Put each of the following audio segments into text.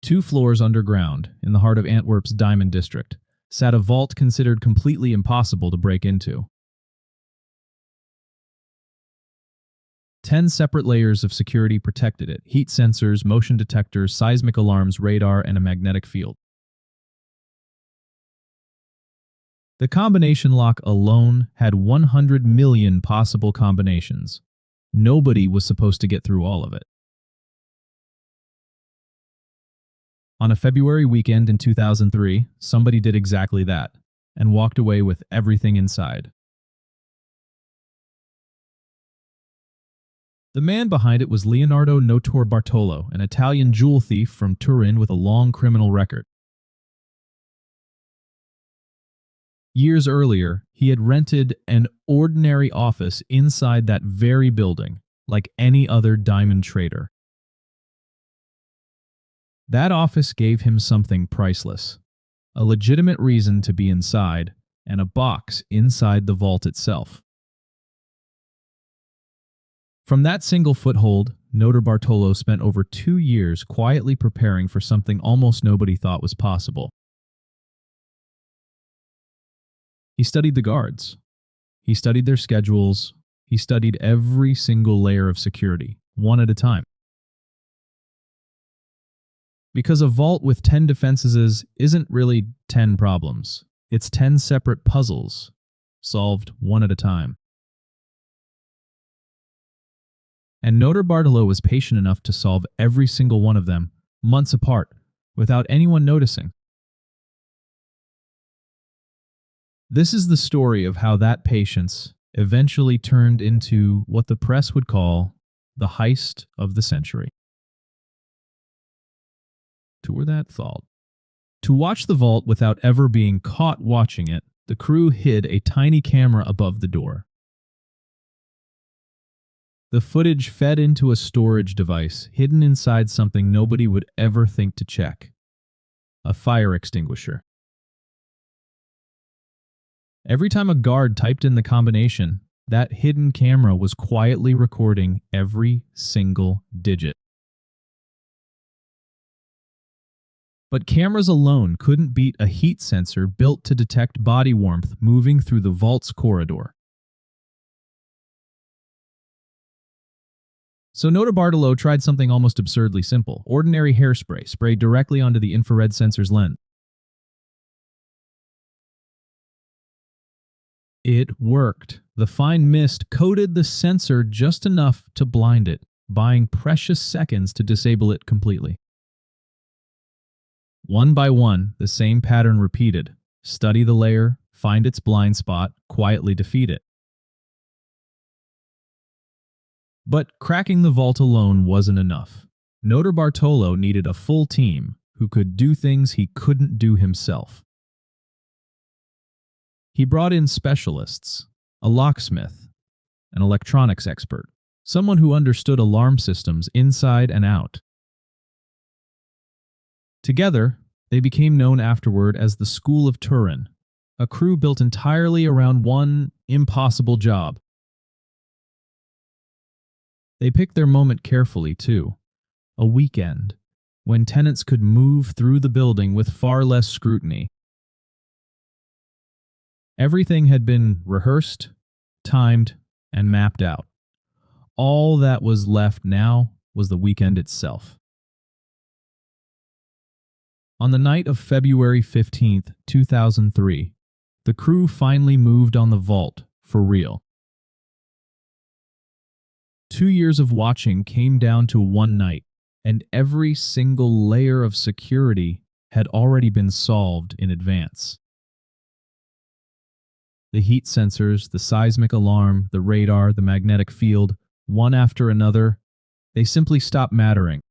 2 floors underground, in the heart of Antwerp's Diamond District, sat a vault considered completely impossible to break into. 10 separate layers of security protected it: heat sensors, motion detectors, seismic alarms, radar, and a magnetic field. The combination lock alone had 100 million possible combinations. Nobody was supposed to get through all of it. On a February weekend in 2003, somebody did exactly that and walked away with everything inside. The man behind it was Leonardo Bartolo, an Italian jewel thief from Turin with a long criminal record. Years earlier, he had rented an ordinary office inside that very building, like any other diamond trader. That office gave him something priceless: a legitimate reason to be inside, and a box inside the vault itself. From that single foothold, Bartolo spent over 2 years quietly preparing for something almost nobody thought was possible. He studied the guards. He studied their schedules. He studied every single layer of security, one at a time. Because a vault with 10 defenses isn't really 10 problems. It's 10 separate puzzles, solved one at a time. And Bartolo was patient enough to solve every single one of them, months apart, without anyone noticing. This is the story of how that patience eventually turned into what the press would call the heist of the century. Tour that vault. To watch the vault without ever being caught watching it, the crew hid a tiny camera above the door. The footage fed into a storage device hidden inside something nobody would ever think to check: a fire extinguisher. Every time a guard typed in the combination, that hidden camera was quietly recording every single digit. But cameras alone couldn't beat a heat sensor built to detect body warmth moving through the vault's corridor. So Bartolo tried something almost absurdly simple: ordinary hairspray sprayed directly onto the infrared sensor's lens. It worked. The fine mist coated the sensor just enough to blind it, buying precious seconds to disable it completely. One by one, the same pattern repeated: study the layer, find its blind spot, quietly defeat it. But cracking the vault alone wasn't enough. Bartolo needed a full team who could do things he couldn't do himself. He brought in specialists: a locksmith, an electronics expert, someone who understood alarm systems inside and out. Together, they became known afterward as the School of Turin, a crew built entirely around one impossible job. They picked their moment carefully, too: a weekend, when tenants could move through the building with far less scrutiny. Everything had been rehearsed, timed, and mapped out. All that was left now was the weekend itself. On the night of February 15th, 2003, the crew finally moved on the vault for real. 2 years of watching came down to one night, and every single layer of security had already been solved in advance. The heat sensors, the seismic alarm, the radar, the magnetic field, one after another, they simply stopped mattering.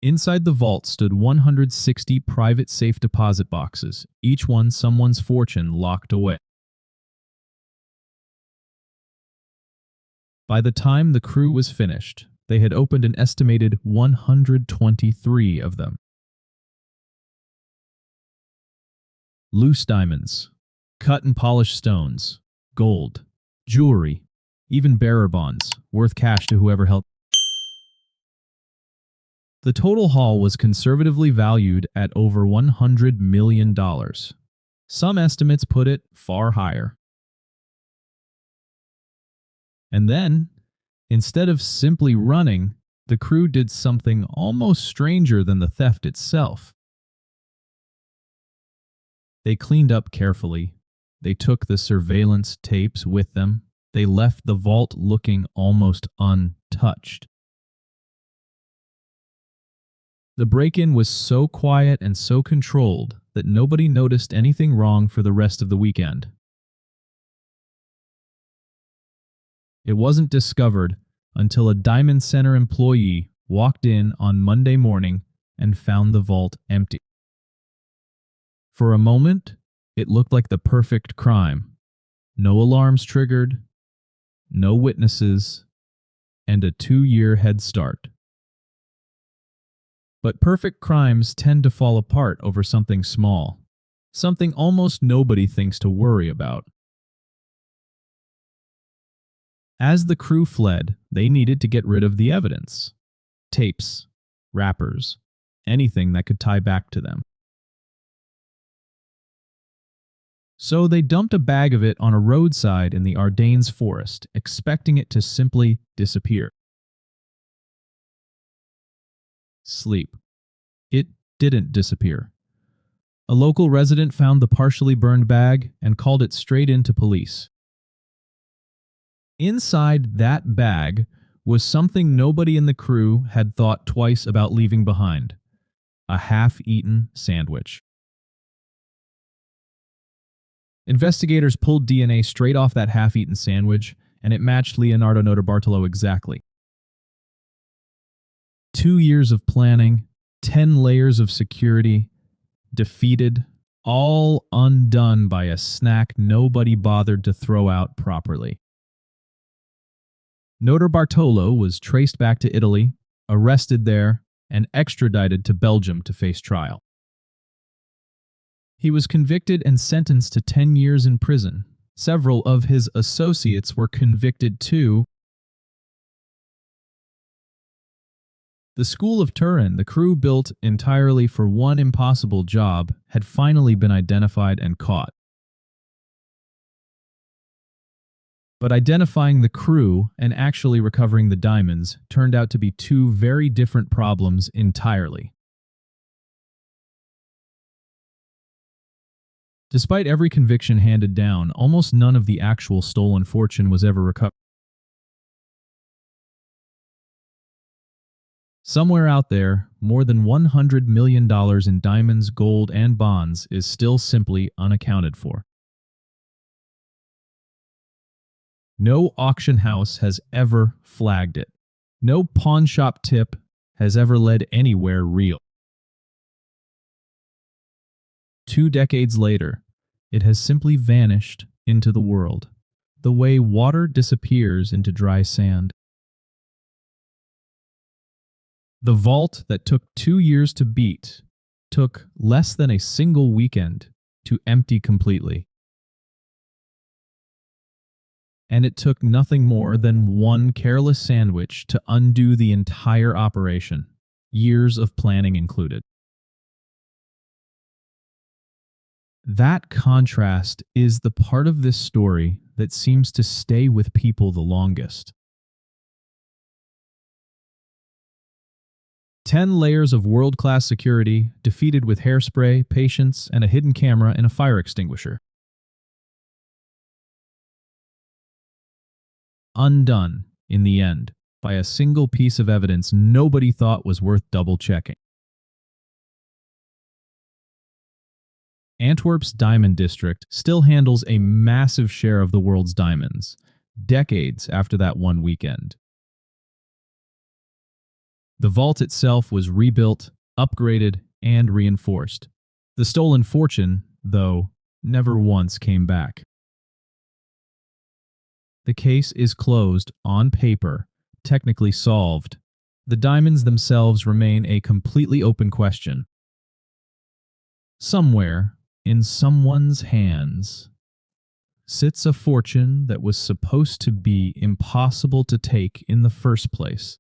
Inside the vault stood 160 private safe deposit boxes, each one someone's fortune locked away. By the time the crew was finished, they had opened an estimated 123 of them. Loose diamonds, cut and polished stones, gold, jewelry, even bearer bonds, worth cash to whoever held. The total haul was conservatively valued at over $100 million. Some estimates put it far higher. And then, instead of simply running, the crew did something almost stranger than the theft itself. They cleaned up carefully. They took the surveillance tapes with them. They left the vault looking almost untouched. The break-in was so quiet and so controlled that nobody noticed anything wrong for the rest of the weekend. It wasn't discovered until a Diamond Center employee walked in on Monday morning and found the vault empty. For a moment, it looked like the perfect crime. No alarms triggered, no witnesses, and a 2-year head start. But perfect crimes tend to fall apart over something small, something almost nobody thinks to worry about. As the crew fled, they needed to get rid of the evidence. Tapes, wrappers, anything that could tie back to them. So they dumped a bag of it on a roadside in the Ardennes forest, expecting it to simply disappear. Sleep. It didn't disappear. A local resident found the partially burned bag and called it straight in to police. Inside that bag was something nobody in the crew had thought twice about leaving behind: a half-eaten sandwich. Investigators pulled DNA straight off that half-eaten sandwich, and it matched Leonardo Notarbartolo exactly. 2 years of planning, 10 layers of security, defeated, all undone by a snack nobody bothered to throw out properly. Notarbartolo was traced back to Italy, arrested there, and extradited to Belgium to face trial. He was convicted and sentenced to 10 years in prison. Several of his associates were convicted too. The School of Turin, the crew built entirely for one impossible job, had finally been identified and caught. But identifying the crew and actually recovering the diamonds turned out to be two very different problems entirely. Despite every conviction handed down, almost none of the actual stolen fortune was ever recovered. Somewhere out there, more than $100 million in diamonds, gold, and bonds is still simply unaccounted for. No auction house has ever flagged it. No pawn shop tip has ever led anywhere real. 2 decades later, it has simply vanished into the world, the way water disappears into dry sand. The vault that took 2 years to beat took less than a single weekend to empty completely. And it took nothing more than one careless sandwich to undo the entire operation, years of planning included. That contrast is the part of this story that seems to stay with people the longest. 10 layers of world-class security, defeated with hairspray, patience, and a hidden camera and a fire extinguisher. Undone, in the end, by a single piece of evidence nobody thought was worth double-checking. Antwerp's diamond district still handles a massive share of the world's diamonds, decades after that one weekend. The vault itself was rebuilt, upgraded, and reinforced. The stolen fortune, though, never once came back. The case is closed on paper, technically solved. The diamonds themselves remain a completely open question. Somewhere, in someone's hands, sits a fortune that was supposed to be impossible to take in the first place.